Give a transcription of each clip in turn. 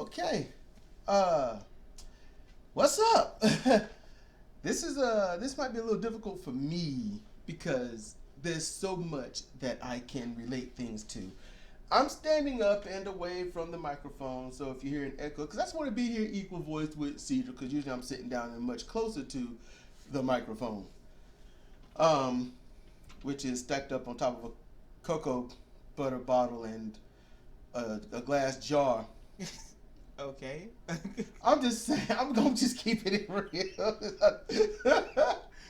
Okay. What's up? This might be a little difficult for me because there's so much that I can relate things to. I'm standing up and away from the microphone, so if you hear an echo, because I just want to be here equal voiced with Sidra, because usually I'm sitting down and much closer to the microphone, which is stacked up on top of a cocoa butter bottle and a glass jar. Okay. I'm just saying, I'm gonna just keep it in real,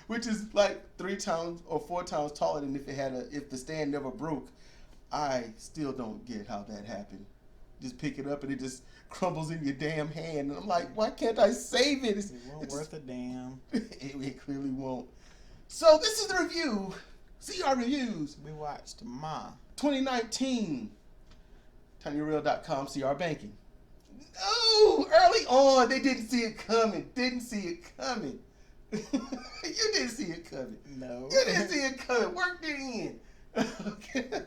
which is like 3 times or 4 times taller than if the stand never broke. I still don't get how that happened. Just pick it up and it just crumbles in your damn hand, and I'm like, why can't I save it? It won't worth a damn. It clearly won't. So this is the review. See our reviews. We watched Ma 2019. tinyurl.com. See our banking. Oh, early on, they didn't see it coming. You didn't see it coming. No. You didn't see it coming. Worked it in. Okay.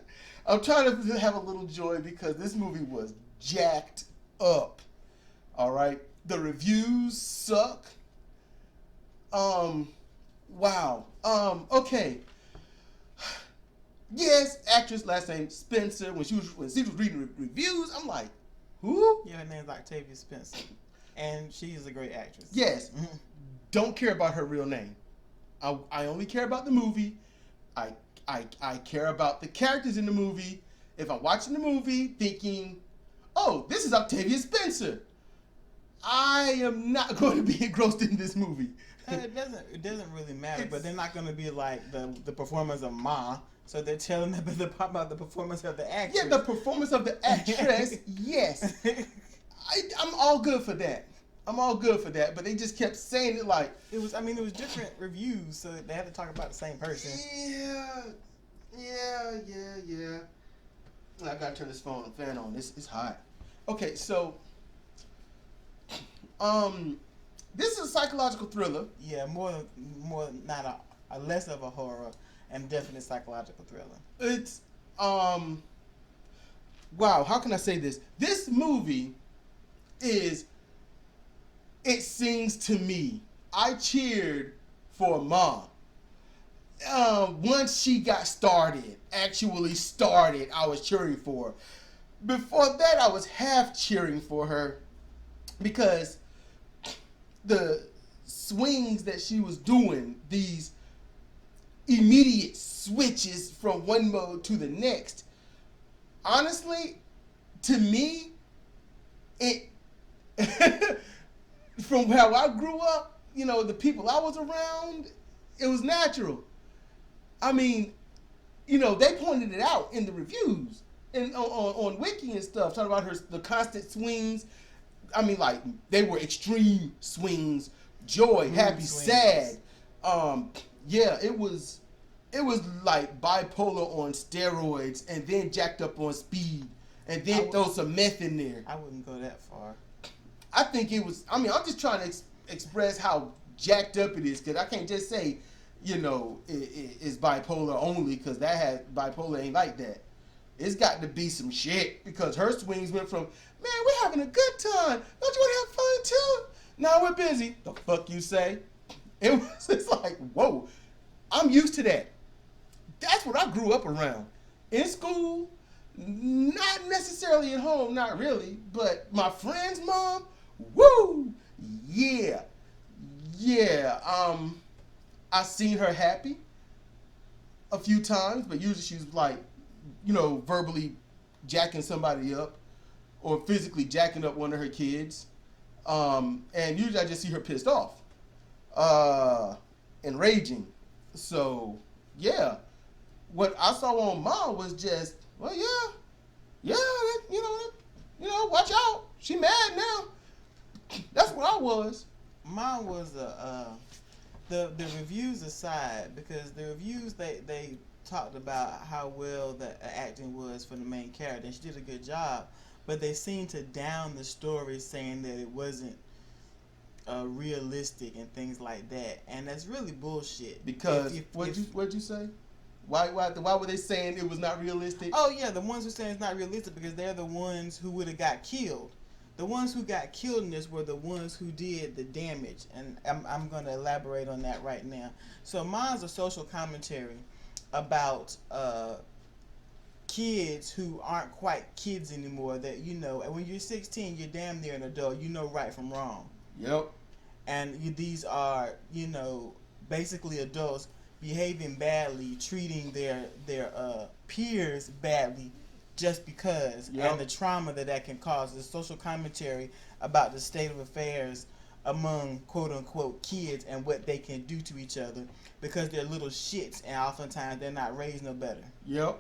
I'm trying to have a little joy because this movie was jacked up. All right. The reviews suck. Wow. Okay. Yes, actress, last name Spencer. When she was reading reviews, I'm like, who? Yeah, her name's Octavia Spencer, and she's a great actress. Yes. Don't care about her real name. I only care about the movie. I care about the characters in the movie. If I'm watching the movie thinking, oh, this is Octavia Spencer, I am not going to be engrossed in this movie. It doesn't really matter, but they're not going to be like the performance of Ma. So they're telling them about the performance of the actress. Yeah, the performance of the actress, yes. I'm all good for that. But they just kept saying it like it was different reviews, so they had to talk about the same person. Yeah. I gotta turn this fan on. It's hot. Okay, so this is a psychological thriller. Yeah, more not a less of a horror and definite psychological thriller. It's wow, how can I say this? This movie it sings to me. I cheered for Ma. Once she got actually started, I was cheering for her. Before that, I was half cheering for her because the swings that she was doing, these immediate switches from one mode to the next, honestly, to me, it from how I grew up, the people I was around, it was natural. I mean, they pointed it out in the reviews and on Wiki and stuff, talking about the constant swings. I mean, like, they were extreme swings, joy, happy, swings. sad. Yeah, it was like bipolar on steroids and then jacked up on speed and then throw some meth in there. I wouldn't go that far. I think it was, I'm just trying to express how jacked up it is, because I can't just say, it's bipolar only, because bipolar ain't like that. It's got to be some shit, because her swings went from, man, we're having a good time. Don't you want to have fun too? No, we're busy. The fuck you say? It's like, whoa, I'm used to that. That's what I grew up around. In school, not necessarily at home, not really, but my friend's mom, woo, yeah. I seen her happy a few times, but usually she's like, verbally jacking somebody up or physically jacking up one of her kids. And usually I just see her pissed off, and raging. So yeah, what I saw on Ma was just, well, watch out. She mad now. That's what I was. Mine was the reviews aside, because the reviews they talked about how well the acting was for the main character, and she did a good job, but they seemed to down the story, saying that it wasn't realistic and things like that, and that's really bullshit. Because what'd you say? Why were they saying it was not realistic? Oh yeah, the ones who saying it's not realistic because they're the ones who would have got killed. the ones who got killed in this were the ones who did the damage, and I'm going to elaborate on that right now. So mine's a social commentary about kids who aren't quite kids anymore. That, you know, when you're 16, you're damn near an adult. You know right from wrong. Yep. And these are, you know, basically adults behaving badly, treating their peers badly, just because, and the trauma that can cause. The social commentary about the state of affairs among quote unquote kids and what they can do to each other because they're little shits and oftentimes they're not raised no better. Yep.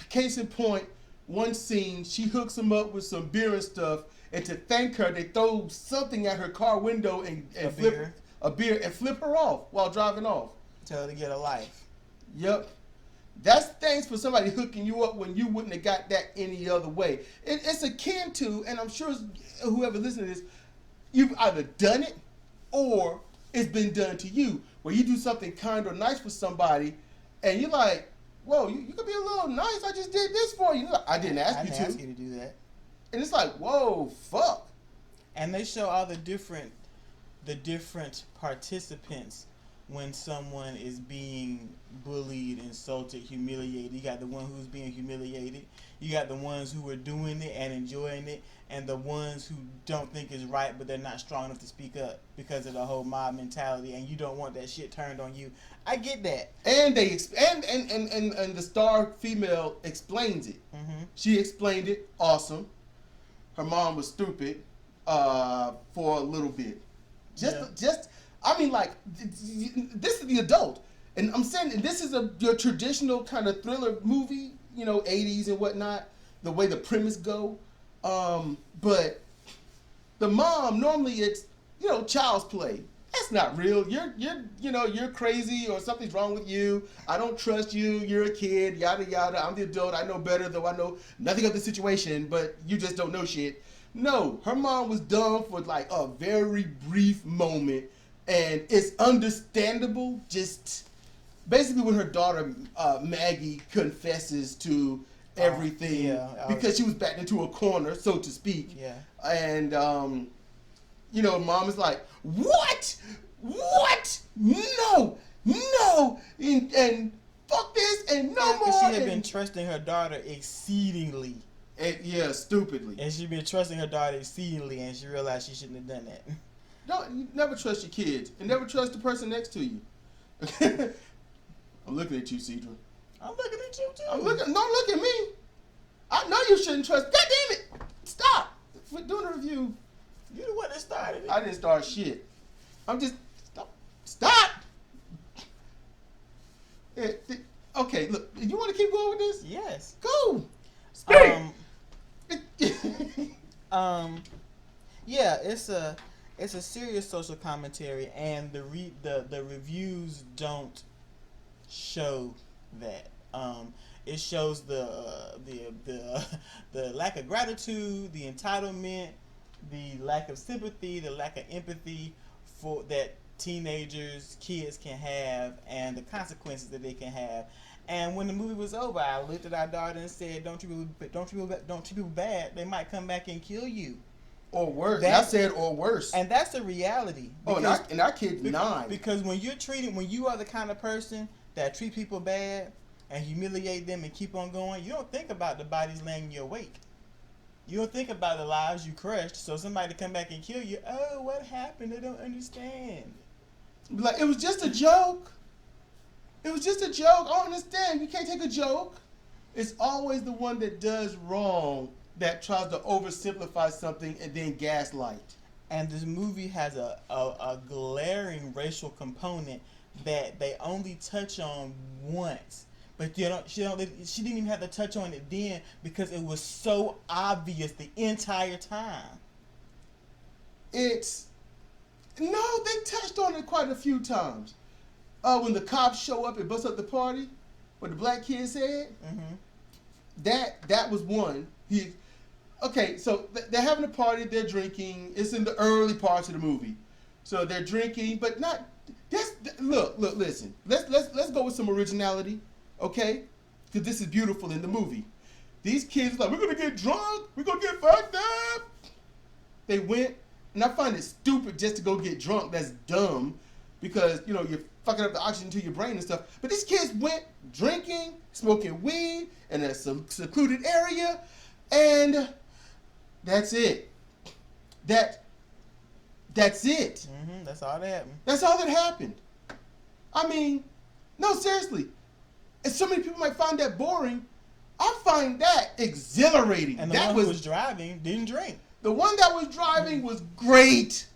Case in point, one scene, she hooks him up with some beer and stuff, and to thank her, they throw something at her car window and flip a beer and flip her off while driving off. Tell her to get a life. Yep. That's thanks for somebody hooking you up when you wouldn't have got that any other way. It's akin to, and I'm sure whoever listening to this, you've either done it or it's been done to you, where you do something kind or nice for somebody, and you're like, whoa, you could be a little nice. I just did this for you. Like, I didn't ask you to. I didn't ask you to do that. And it's like, whoa, fuck. And they show all the different participants when someone is being bullied, insulted, humiliated. You got the one who's being humiliated. You got the ones who are doing it and enjoying it, and the ones who don't think it's right, but they're not strong enough to speak up because of the whole mob mentality, and you don't want that shit turned on you. I get that. And they and the star female explains it. Mm-hmm. She explained it. Awesome. Her mom was stupid for a little bit. I mean, like, this is the adult. And I'm saying this is your traditional kind of thriller movie, you know, 80s and whatnot, the way the premise go. But the mom, normally it's, you know, child's play. That's not real. You're crazy or something's wrong with you. I don't trust you. You're a kid, yada, yada. I'm the adult. I know better, though I know nothing of the situation, but you just don't know shit. No, her mom was dumb for like a very brief moment. And it's understandable, just basically when her daughter Maggie confesses to everything because she was backed into a corner, so to speak. Yeah. And you know, mom is like, "What? No, and fuck this, and no more." She had been trusting her daughter exceedingly. Yeah, stupidly. And she'd been trusting her daughter exceedingly, and she realized she shouldn't have done that. You never trust your kids, and never trust the person next to you. I'm looking at you, Sidra. I'm looking at you too. Don't look at me. I know you shouldn't trust. God damn it! Stop. We're doing a review. You the one that started it. I didn't start shit. I'm just stop. Okay, look. You want to keep going with this? Yes. Go. Yeah, it's a serious social commentary, and the reviews don't show that. It shows the lack of gratitude, the entitlement, the lack of sympathy, the lack of empathy for that kids can have, and the consequences that they can have. And when the movie was over, I looked at our daughter and said, "Don't treat people bad. They might come back and kill you." Or worse. I said or worse. And that's the reality. Because, and our kid's 9. Because when you are the kind of person that treat people bad and humiliate them and keep on going, you don't think about the bodies laying in your wake. You don't think about the lives you crushed. So somebody to come back and kill you, oh, what happened? They don't understand. Like, it was just a joke. It was just a joke. I don't understand. You can't take a joke. It's always the one that does wrong that tries to oversimplify something and then gaslight. And this movie has a glaring racial component that they only touch on once. But she didn't even have to touch on it then because it was so obvious the entire time. They touched on it quite a few times. When the cops show up and bust up the party, what the black kid said, that was one. Okay, so they're having a party, they're drinking. It's in the early parts of the movie, so they're drinking, but not. Look, listen. Let's go with some originality, okay? Because this is beautiful in the movie. These kids are like, we're gonna get drunk, we're gonna get fucked up. they went, and I find it stupid just to go get drunk. That's dumb, because you know you're fucking up the oxygen to your brain and stuff. But these kids went drinking, smoking weed in a secluded area, and that's it. That's it. Mm-hmm. That's all that happened. That's all that happened. I mean, no, seriously. And so many people might find that boring. I find that exhilarating. And the that one who was driving didn't drink. The one that was driving was great.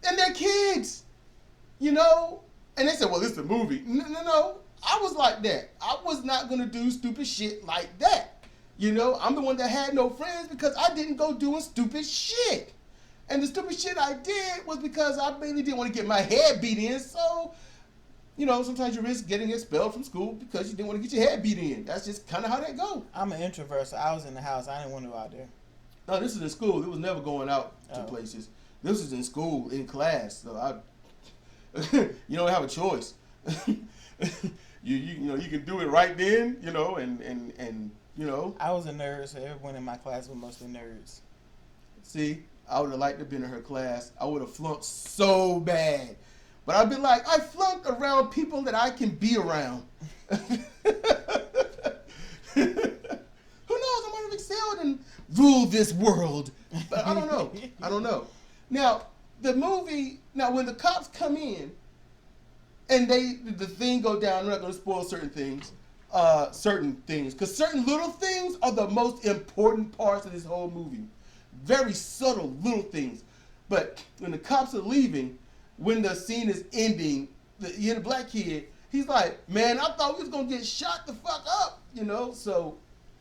And they're kids. You know? And they said, well, it's a movie. No. I was like that. I was not going to do stupid shit like that. You know? I'm the one that had no friends because I didn't go doing stupid shit. And the stupid shit I did was because I really didn't want to get my head beat in. So, you know, sometimes you risk getting expelled from school because you didn't want to get your head beat in. That's just kind of how that go. I'm an introvert, so I was in the house. I didn't want to go out there. No, this is in school. It was never going out to places. This is in school, in class. So you don't have a choice. you know, you can do it right then, you know, and you know. I was a nerd, so everyone in my class was mostly nerds. See, I would have liked to have been in her class. I would have flunked so bad. But I'd be like, I flunked around people that I can be around. Who knows? I might have excelled and ruled this world. But I don't know. I don't know. Now, the movie, when the cops come in and the thing go down, I'm not going to spoil certain things. Because certain little things are the most important parts of this whole movie. Very subtle little things. But when the cops are leaving, when the scene is ending, the black kid, he's like, man, I thought we was going to get shot the fuck up, you know? So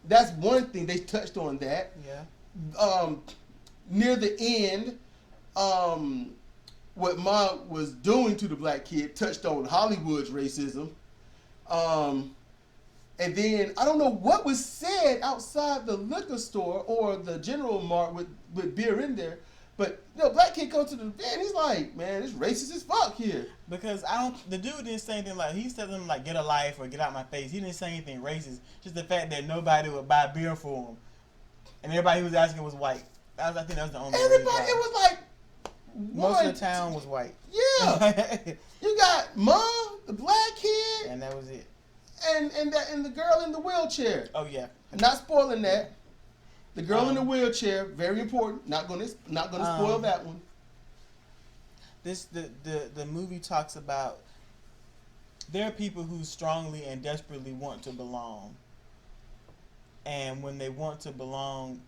that's one thing. They touched on that. Yeah. Near the end, what Ma was doing to the black kid touched on Hollywood's racism. And then, I don't know what was said outside the liquor store or the General Mart with beer in there, but, you know, black kid comes to the van, he's like, man, it's racist as fuck here. Because the dude didn't say anything like, he said something like, get a life or get out my face. He didn't say anything racist, just the fact that nobody would buy beer for him. And everybody who was asking was white. I think that was the only Everybody, it was like, most of the town was white. Yeah. You got Ma, the black kid. And that was it. And the girl in the wheelchair. Oh yeah. Not spoiling that. The girl in the wheelchair, very important. Not gonna spoil that one. The movie talks about there are people who strongly and desperately want to belong. And when they want to belong,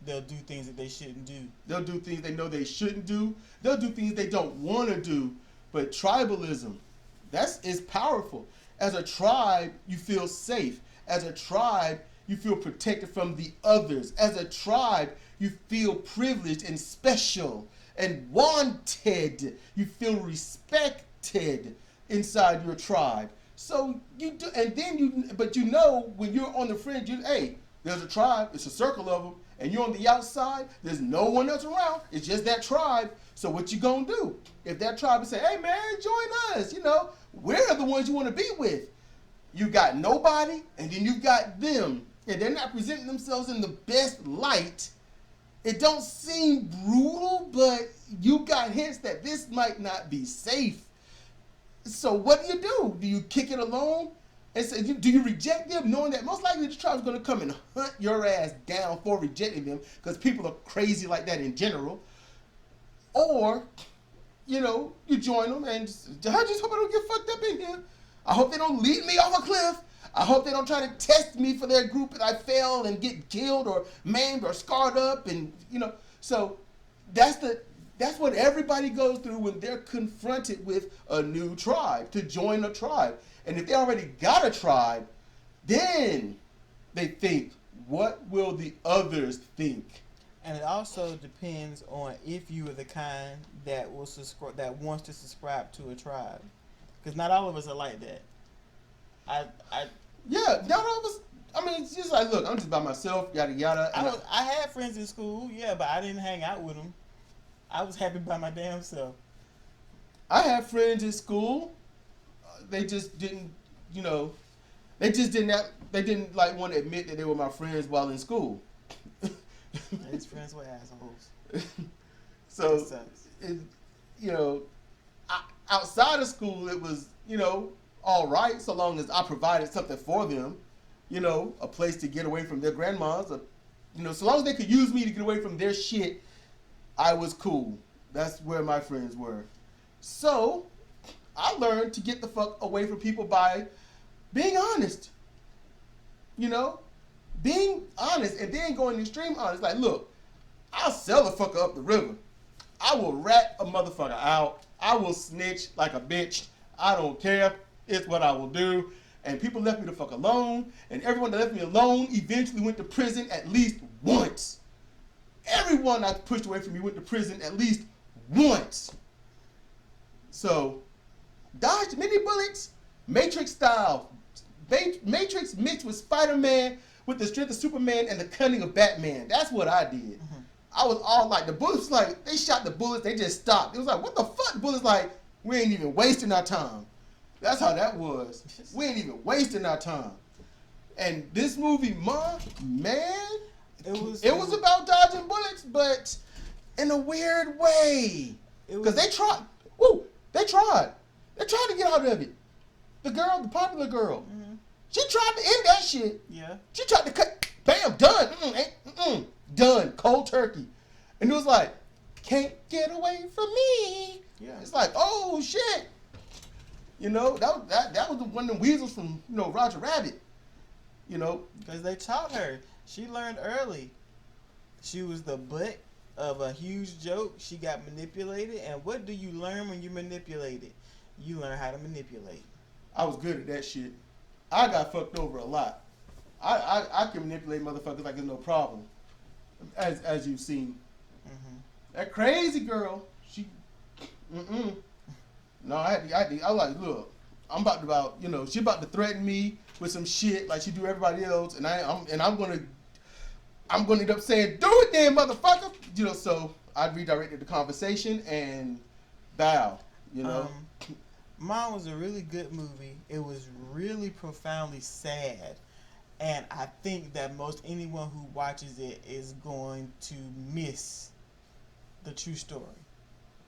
they'll do things that they shouldn't do. They'll do things they know they shouldn't do. They'll do things they don't want to do. But tribalism, is powerful. As a tribe, you feel safe. As a tribe, you feel protected from the others. As a tribe, you feel privileged and special and wanted. You feel respected inside your tribe. So you do, and then but you know when you're on the fringe, hey, there's a tribe. It's a circle of them, and you're on the outside. There's no one else around. It's just that tribe. So what you gonna do? If that tribe is say, hey man, join us, you know, we're the ones you want to be with. You got nobody, and then you got them, and they're not presenting themselves in the best light. It don't seem brutal, but you got hints that this might not be safe. So what do? Do you kick it alone? And say, do you reject them, knowing that most likely the tribe is going to come and hunt your ass down for rejecting them, because people are crazy like that in general? Or, you know, you join them and I just hope I don't get fucked up in here. I hope they don't lead me off a cliff. I hope they don't try to test me for their group and I fail and get killed or maimed or scarred up, and you know. So that's what everybody goes through when they're confronted with a new tribe, to join a tribe. And if they already got a tribe, then they think, what will the others think? And it also depends on if you are the kind that wants to subscribe to a tribe, because not all of us are like that. Yeah, not all of us. I mean, it's just like, look, I'm just by myself, yada yada. I had friends in school, yeah, but I didn't hang out with them. I was happy by my damn self. I had friends in school. They just didn't, you know, they didn't like want to admit that they were my friends while in school. His friends were assholes. So, That sucks. you know, outside of school, it was, all right, so long as I provided something for them, a place to get away from their grandmas, so long as they could use me to get away from their shit, I was cool. That's where my friends were. So, I learned to get the fuck away from people by being honest. Being honest and then going extreme honest. Like, look, I'll sell a fucker up the river. I will rat a motherfucker out. I will snitch like a bitch. I don't care. It's what I will do. And people left me the fuck alone. And everyone that left me alone eventually went to prison at least once. Everyone I pushed away from me went to prison at least once. So, dodged many bullets, Matrix style. Matrix mixed with Spider-Man with the strength of Superman and the cunning of Batman. That's what I did. Mm-hmm. I was all like, the bullets, like, they shot the bullets, they just stopped. It was like, what the fuck? The bullets like, we ain't even wasting our time. That's how that was. We ain't even wasting our time. And this movie, man, it was about dodging bullets, but in a weird way. Because they tried. They tried to get out of it. The popular girl. Mm-hmm. She tried to end that shit. Yeah. She tried to cut. Bam, done. Done. Cold turkey. And it was like, can't get away from me. Yeah. It's like, oh shit. That was one of the weasels from Roger Rabbit. Because they taught her. She learned early. She was the butt of a huge joke. She got manipulated. And what do you learn when you manipulate it? You learn how to manipulate. I was good at that shit. I got fucked over a lot. I can manipulate motherfuckers like it's no problem. As you've seen. Mm-hmm. That crazy girl, she No, I was like, look, I'm about she about to threaten me with some shit like she do everybody else, and I'm gonna end up saying, do it then, motherfucker. So I redirected the conversation and bow. Mine was a really good movie. It was really profoundly sad. And I think that most anyone who watches it is going to miss the true story.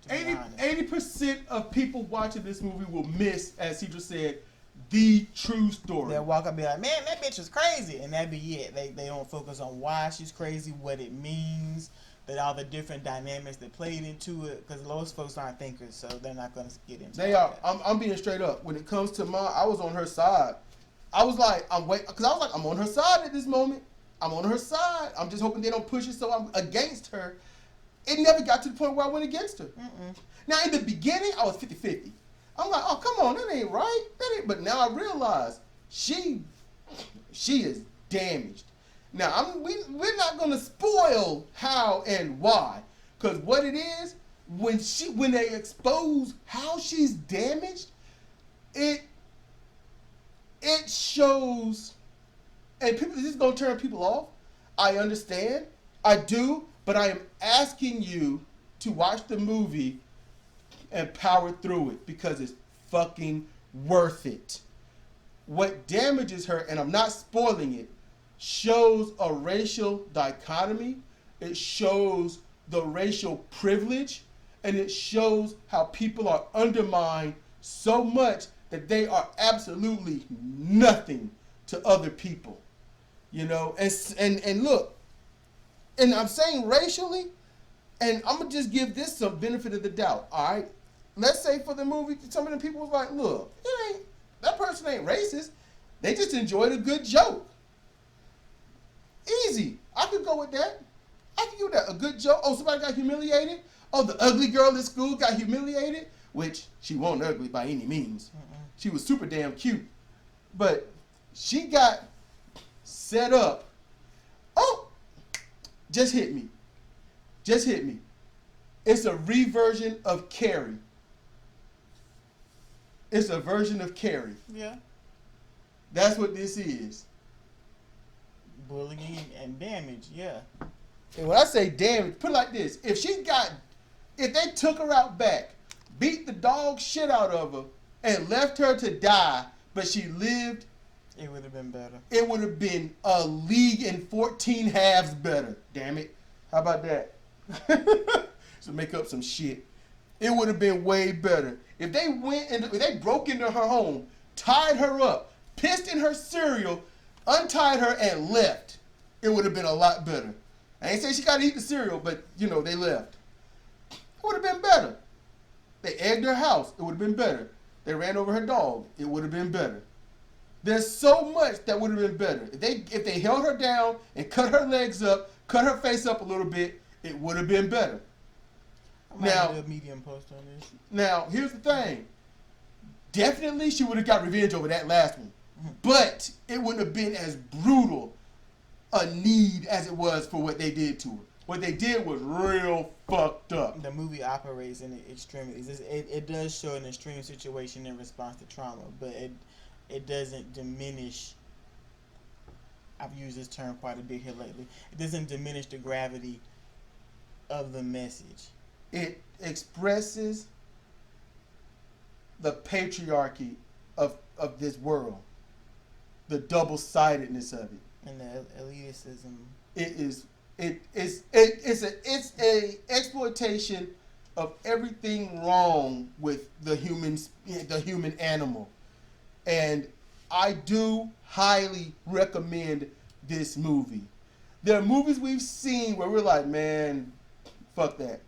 80% of people watching this movie will miss, as Sidra said, the true story. They'll walk up and be like, man, that bitch was crazy. And that'd be it. They don't focus on why she's crazy, what it means, that all the different dynamics that played into it. Because most folks aren't thinkers, so they're not going to get into it. They are. I'm being straight up. When it comes to I was on her side. I was like, I'm on her side at this moment. I'm on her side. I'm just hoping they don't push it, so I'm against her. It never got to the point where I went against her. Mm-mm. Now, in the beginning, I was 50-50. I'm like, oh, come on, that ain't right. But now I realize she is damaged. Now, we're not going to spoil how and why. Because what it is, when they expose how she's damaged, it shows, and people, this is going to turn people off. I understand. I do. But I am asking you to watch the movie and power through it because it's fucking worth it. What damages her, and I'm not spoiling it, shows a racial dichotomy. It shows the racial privilege, and it shows how people are undermined so much that they are absolutely nothing to other people. And look, and I'm saying racially, and I'm going to just give this some benefit of the doubt, all right? Let's say for the movie, some of the people was like, look, that person ain't racist. They just enjoyed a good joke. Easy. I could go with that. I could give that. A good joke. Oh, somebody got humiliated? Oh, the ugly girl in school got humiliated? Which, she wasn't ugly by any means. She was super damn cute. But she got set up. Oh! Just hit me. It's a reversion of Carrie. It's a version of Carrie. Yeah. That's what this is. Bullying and damage, yeah. And when I say damage, put it like this. If they took her out back, beat the dog shit out of her, and left her to die, but she lived, it would have been better. It would have been a league and 14 halves better. Damn it. How about that? to make up some shit. It would have been way better if they if they broke into her home, tied her up, pissed in her cereal, untied her, and left. It would have been a lot better. I ain't saying she got to eat the cereal, but they left. It would have been better. They egged her house. It would have been better. They ran over her dog. It would have been better. There's so much that would have been better. If they held her down and cut her legs up, cut her face up a little bit, it would have been better. I might do a medium post on this. Now, here's the thing. Definitely she would have got revenge over that last one. But it wouldn't have been as brutal a need as it was for what they did to her. What they did was real fucked up. The movie operates in the extremities. It does show an extreme situation in response to trauma, but it doesn't diminish. I've used this term quite a bit here lately. It doesn't diminish the gravity of the message. It expresses the patriarchy of this world, the double-sidedness of it, and the elitism. It's a exploitation of everything wrong with the human animal, and I do highly recommend this movie. There are movies we've seen where we're like, man, fuck that.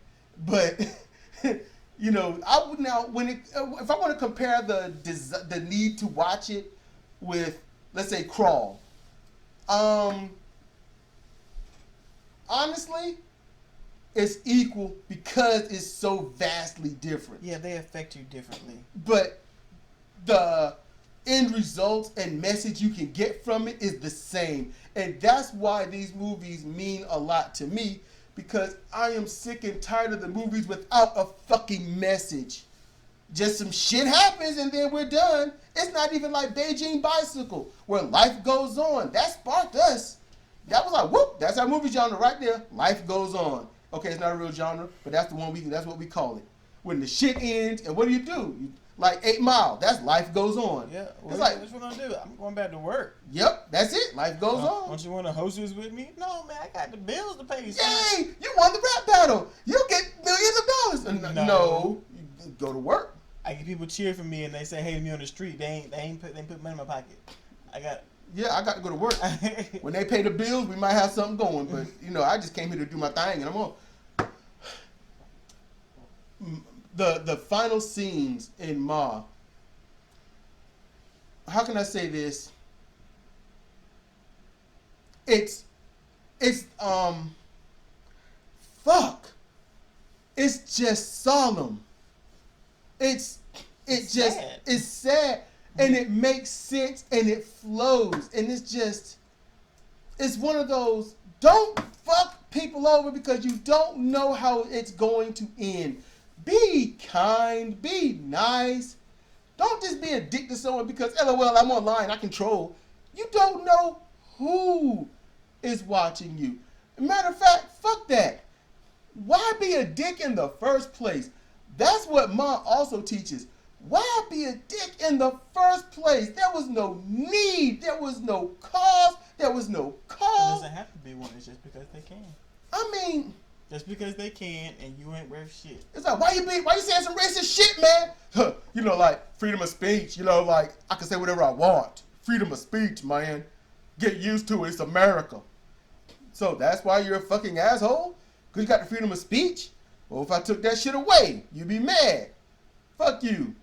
But I would now if I want to compare the need to watch it with, let's say, Crawl. Honestly, it's equal because it's so vastly different. Yeah, they affect you differently. But the end results and message you can get from it is the same. And that's why these movies mean a lot to me, because I am sick and tired of the movies without a fucking message. Just some shit happens and then we're done. It's not even like Beijing Bicycle, where life goes on. That sparked us. That was like, whoop, that's our movie genre right there. Life goes on. Okay, it's not a real genre, but that's what we call it. When the shit ends, and what do? Like 8 Mile, that's life goes on. Yeah, it's like, what you gonna do? I'm going back to work. Yep, that's it. Life goes on. Don't you want to host this with me? No, man, I got the bills to pay. Yay! You won the rap battle. You get millions of dollars. No, you go to work. I get people cheer for me and they say, "Hey, me on the street." They ain't put money in my pocket. I got to go to work. When they pay the bills, we might have something going. But I just came here to do my thing, and I'm on. The final scenes in Ma. How can I say this? It's just solemn. It's sad, and it makes sense, and it flows, and it's one of those, don't fuck people over because you don't know how it's going to end. Be kind, be nice. Don't just be a dick to someone because, LOL, I'm online, I control. You don't know who is watching you. Matter of fact, fuck that. Why be a dick in the first place? That's what Ma also teaches. Why be a dick in the first place? There was no need. There was no cause. There was no cause. It doesn't have to be one. It's just because they can. I mean, just because they can and you ain't worth shit. It's like, why you saying some racist shit, man? Like freedom of speech. Like I can say whatever I want. Freedom of speech, man. Get used to it. It's America. So that's why you're a fucking asshole? Because you got the freedom of speech? Well, if I took that shit away, you'd be mad. Fuck you.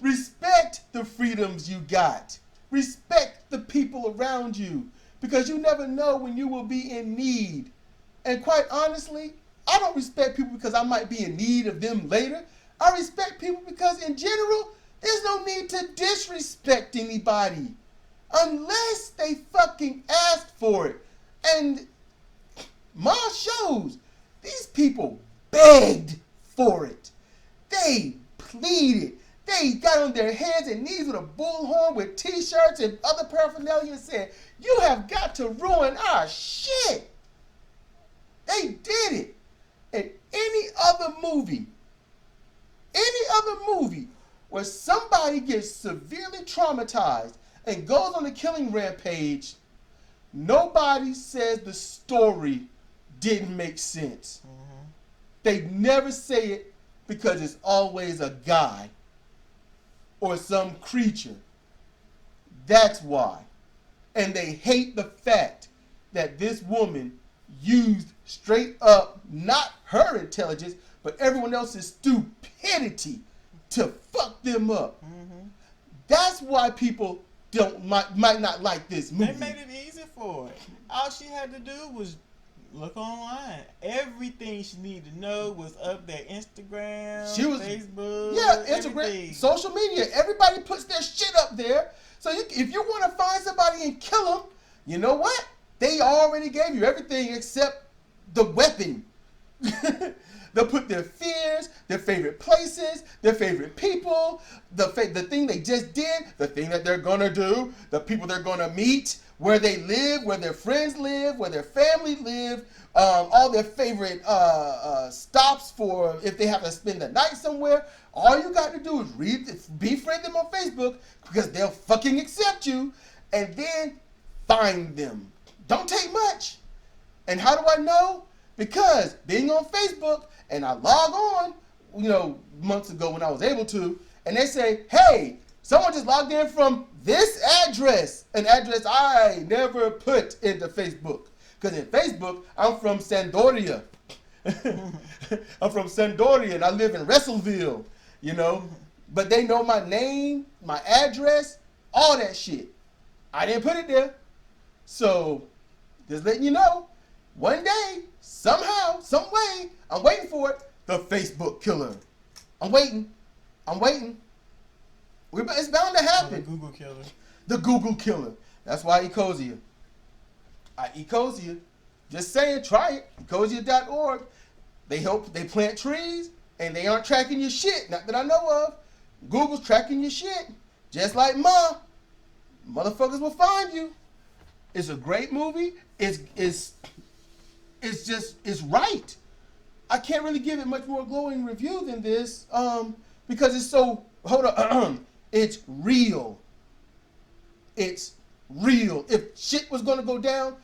Respect the freedoms you got. Respect the people around you. Because you never know when you will be in need. And quite honestly, I don't respect people because I might be in need of them later. I respect people because in general, there's no need to disrespect anybody. Unless they fucking asked for it. And Ma shows these people begged for it. They pleaded. They got on their hands and knees with a bullhorn with t-shirts and other paraphernalia and said, "You have got to ruin our shit." They did it. And any other movie where somebody gets severely traumatized and goes on a killing rampage, nobody says the story didn't make sense. They never say it because it's always a guy or some creature. That's why. And they hate the fact that this woman used straight up not her intelligence, but everyone else's stupidity to fuck them up. Mm-hmm. That's why people might not like this movie. They made it easy for her. All she had to do was look online. Everything she needed to know was up there. Instagram, Facebook, Instagram, everything. Social media. Everybody puts their shit up there. So if you want to find somebody and kill them, you know what? They already gave you everything except the weapon. They'll put their fears, their favorite places, their favorite people, the thing they just did, the thing that they're going to do, the people they're going to meet, where they live, where their friends live, where their family live, all their favorite stops for if they have to spend the night somewhere. All you got to do is befriend them on Facebook because they'll fucking accept you, and then find them. Don't take much. And how do I know? Because being on Facebook, and I log on, months ago when I was able to, and they say, hey, someone just logged in from this address, an address I never put into Facebook. Because in Facebook, I'm from Sandoria. I'm from Sandoria, and I live in Russellville, But they know my name, my address, all that shit. I didn't put it there. So, just letting you know, one day, somehow, some way, I'm waiting for it, the Facebook killer. I'm waiting. It's bound to happen. The Google killer. The Google killer. That's why Ecosia. Ecosia. Just saying, try it. Ecosia.org. They plant trees, and they aren't tracking your shit. Not that I know of. Google's tracking your shit. Just like motherfuckers will find you. It's a great movie. It's right. I can't really give it much more glowing review than this, because it's so, it's real. It's real. If shit was gonna go down,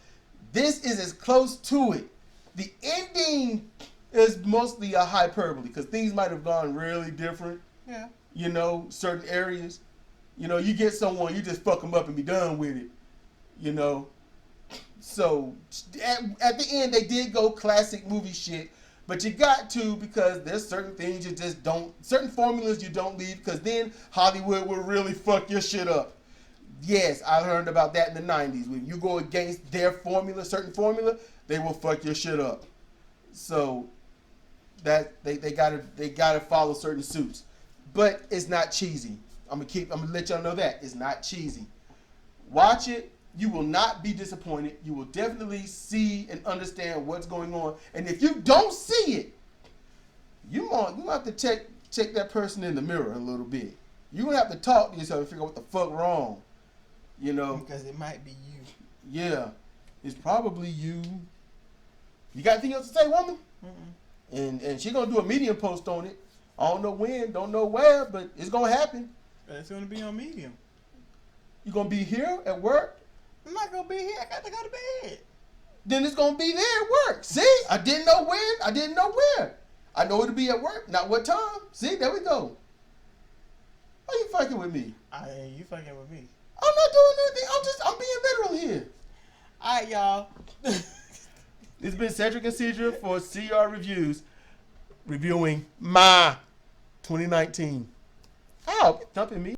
this is as close to it. The ending is mostly a hyperbole, because things might have gone really different. Yeah. Certain areas. You get someone, you just fuck them up and be done with it. So at the end they did go classic movie shit, but you got to, because there's certain things you just don't, certain formulas you don't leave, because then Hollywood will really fuck your shit up. Yes, I learned about that in the 90s. When you go against their formula, certain formula, they will fuck your shit up. So that they gotta follow certain suits. But it's not cheesy. I'm gonna let y'all know that. It's not cheesy. Watch it. You will not be disappointed. You will definitely see and understand what's going on. And if you don't see it, you have to check that person in the mirror a little bit. You're gonna have to talk to yourself and figure out what the fuck wrong. Because it might be you. Yeah. It's probably you. You got anything else to say, woman? Mm-mm. And she's gonna do a Medium post on it. I don't know when, don't know where, but it's gonna happen. It's gonna be on Medium. You gonna be here at work? I'm not gonna be here. I got to go to bed. Then it's gonna be there at work. See? I didn't know when. I didn't know where. I know it'll be at work, not what time. See? There we go. Why you fucking with me? You fucking with me. I'm not doing anything. I'm being literal here. All right, y'all. It's been Cedric and Sidra for CR Reviews, reviewing my 2019. Ow, thumping me.